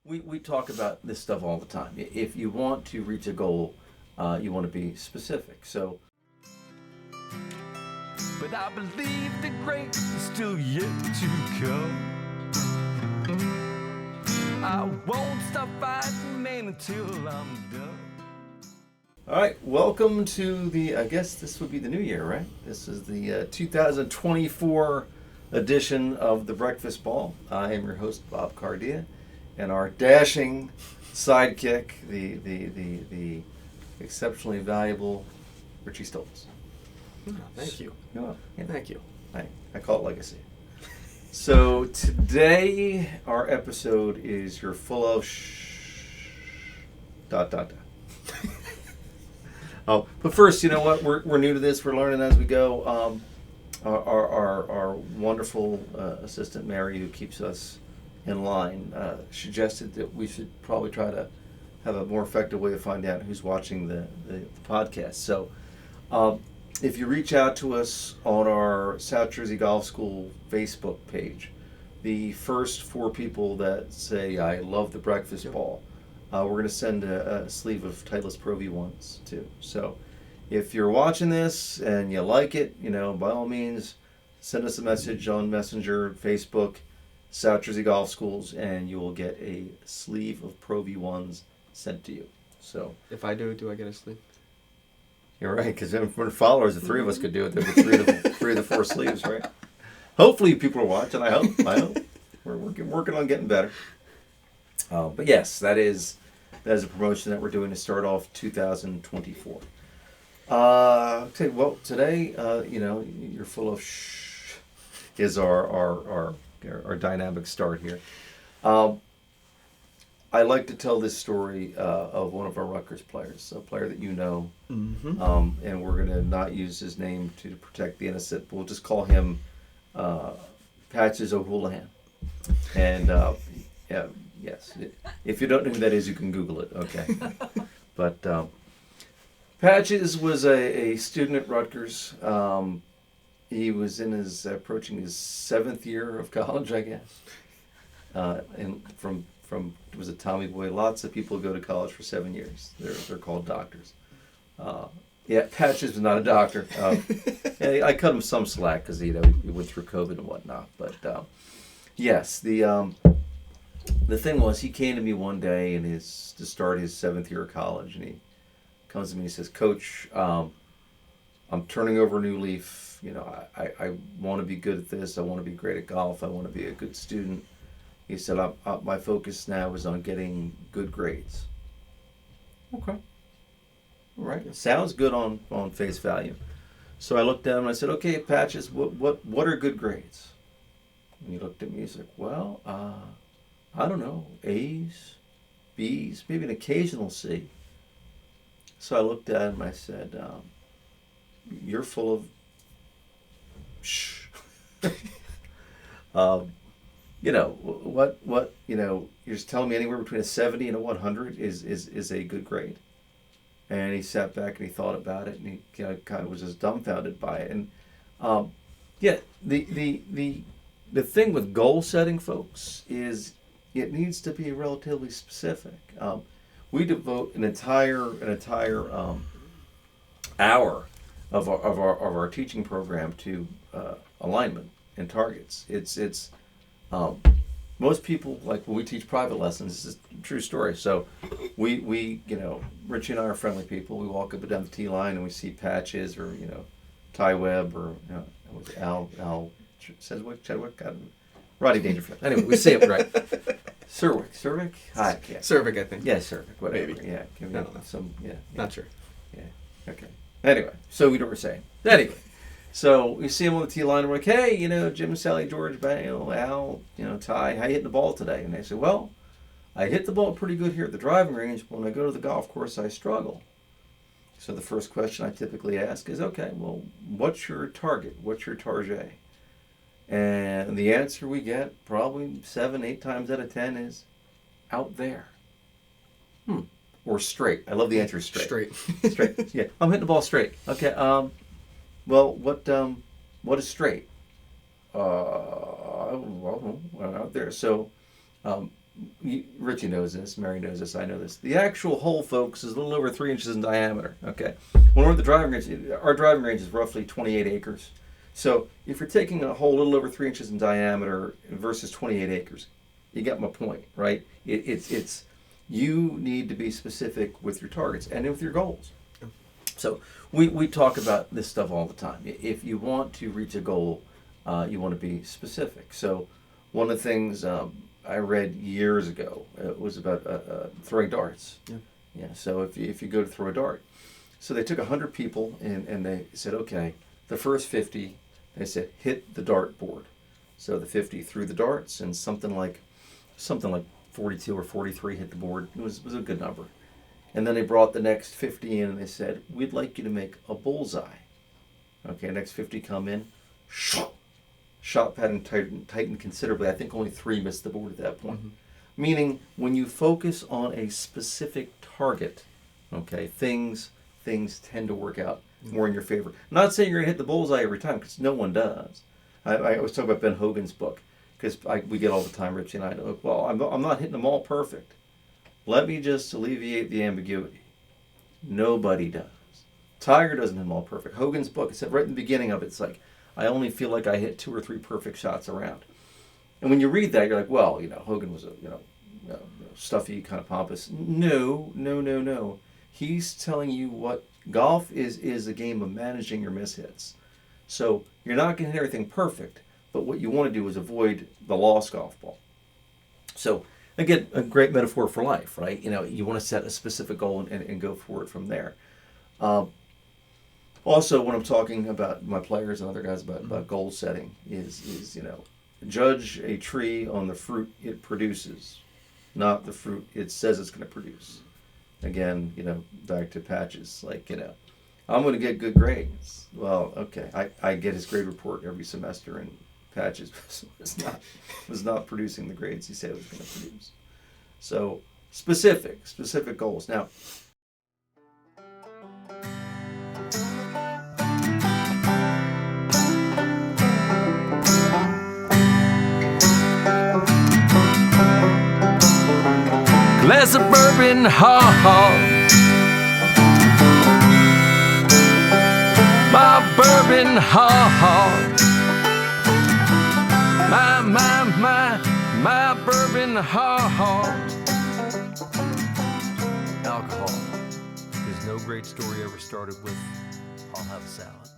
we talk about this stuff all the time. If you want to reach a goal, you want to be specific. So, but I believe the great is still yet to come. I won't stop fighting, man, until I'm done. all right, welcome to the. I guess this would be the new year, right? This is the 2024 edition of the Breakfast Ball. I am your host, Bob Cardia, and our dashing sidekick, the exceptionally valuable Richie Stoltz. Oh, thank you. Oh, yeah. Thank you. I call it legacy. So today our episode is you're full of dot. Oh, but first, you know what? We're new to this. We're learning as we go. Our wonderful assistant Mary, who keeps us in line, suggested that we should probably try to have a more effective way of finding out who's watching the podcast. So, if you reach out to us on our South Jersey Golf School Facebook page, the first 4 people that say I love the breakfast ball, we're going to send a sleeve of Titleist Pro V1s too. So if you're watching this and you like it, by all means, send us a message on Messenger, Facebook, South Jersey Golf Schools, and you will get a sleeve of Pro V1s sent to you. So If I do I get a sleeve? you're right, because if we're followers, the 3 of us could do it. There'd be three of the 4 sleeves, right? Hopefully people are watching. I hope. We're working on getting better. But yes, that is a promotion that we're doing to start off 2024. Okay, well today, you're full of is our dynamic start here. I like to tell this story of one of our Rutgers players, a player that you know, and we're going to not use his name to protect the innocent, but we'll just call him Patches O'Houlihan. And yes, if you don't know who that is, you can Google it, okay? But Patches was a student at Rutgers. He was approaching his 7th year of college, I guess. And from was a Tommy boy. Lots of people go to college for 7 years. They're called doctors. Patches was not a doctor. I cut him some slack because he went through COVID and whatnot. But yes, the thing was, he came to me one day to start his 7th year of college, and he comes to me and he says, "Coach, I'm turning over a new leaf. I want to be good at this. I want to be great at golf. I want to be a good student." He said, my focus now is on getting good grades. Okay. All right. Sounds good on face value. So I looked at him and I said, "Okay, Patches, what are good grades?" And he looked at me. He's like, "Well, I don't know, A's, B's, maybe an occasional C." So I looked at him and I said, "You're full of you're just telling me anywhere between a 70 and a 100 is a good grade." And he sat back and he thought about it, and he kind of was just dumbfounded by it. And the thing with goal setting, folks, is it needs to be relatively specific. We devote an entire hour of our teaching program to alignment and targets. It's most people, like when we teach private lessons, this is a true story. So we Richie and I are friendly people. We walk up and down the tee line and we see Patches or Ty Webb or Al Chadwick, Roddy Dangerfield. Anyway, we say it right. Cervic. Hi. Yeah. Cervic, I think. Yeah, Cervic. Whatever. Maybe. Yeah. Can we I don't know. Not sure. Yeah. Okay. Anyway, so we know what we're saying. Anyway. So we see him on the tee line, and we're like, "Hey, Jim, Sally, George, Bale, Al, Ty, how you hitting the ball today?" And they say, "Well, I hit the ball pretty good here at the driving range, but when I go to the golf course, I struggle." So the first question I typically ask is, "Okay, well, what's your target? What's your target?" And the answer we get probably 7, 8 times out of 10 is out there. Or straight. I love the answer straight. Straight. Yeah, I'm hitting the ball straight. Okay. Well, what is straight? Well, out there. So Richie knows this, Mary knows this, I know this. The actual hole, folks, is a little over 3 inches in diameter. Okay, when we're at the driving range, our driving range is roughly 28 acres. So if you're taking a hole a little over 3 inches in diameter versus 28 acres, you get my point, right? It's you need to be specific with your targets and with your goals. So we talk about this stuff all the time. If you want to reach a goal, you want to be specific. So one of the things I read years ago was about throwing darts. Yeah. Yeah. So if you go to throw a dart, so they took 100 people and they said, okay, the first 50, they said hit the dart board. So the 50 threw the darts and something like 42 or 43 hit the board. It was a good number. And then they brought the next 50 in and they said, we'd like you to make a bullseye. Okay, next 50 come in. Shot pattern tightened considerably. I think only 3 missed the board at that point. Mm-hmm. Meaning, when you focus on a specific target, okay, things tend to work out more in your favor. I'm not saying you're going to hit the bullseye every time, because no one does. I always talk about Ben Hogan's book, because we get all the time, Richie and I, well, I'm not hitting them all perfect. Let me just alleviate the ambiguity. Nobody does. Tiger doesn't hit them all perfect. Hogan's book, it said right in the beginning of it, it's like, I only feel like I hit 2 or 3 perfect shots around. And when you read that, you're like, well, Hogan was a, stuffy, kind of pompous. No. He's telling you what golf is a game of managing your mishits. So you're not going to hit everything perfect, but what you want to do is avoid the lost golf ball. So again, a great metaphor for life, right? You want to set a specific goal and go for it from there. Also, when I'm talking about my players and other guys about goal setting is judge a tree on the fruit it produces, not the fruit it says it's going to produce. Again, back to Patches, I'm going to get good grades. Well, okay, I get his grade report every semester, and Patches was not producing the grades he said it was going to produce. So specific goals. Now, glass of bourbon, my bourbon, my bourbon, alcohol, because no great story ever started with, I'll have a salad.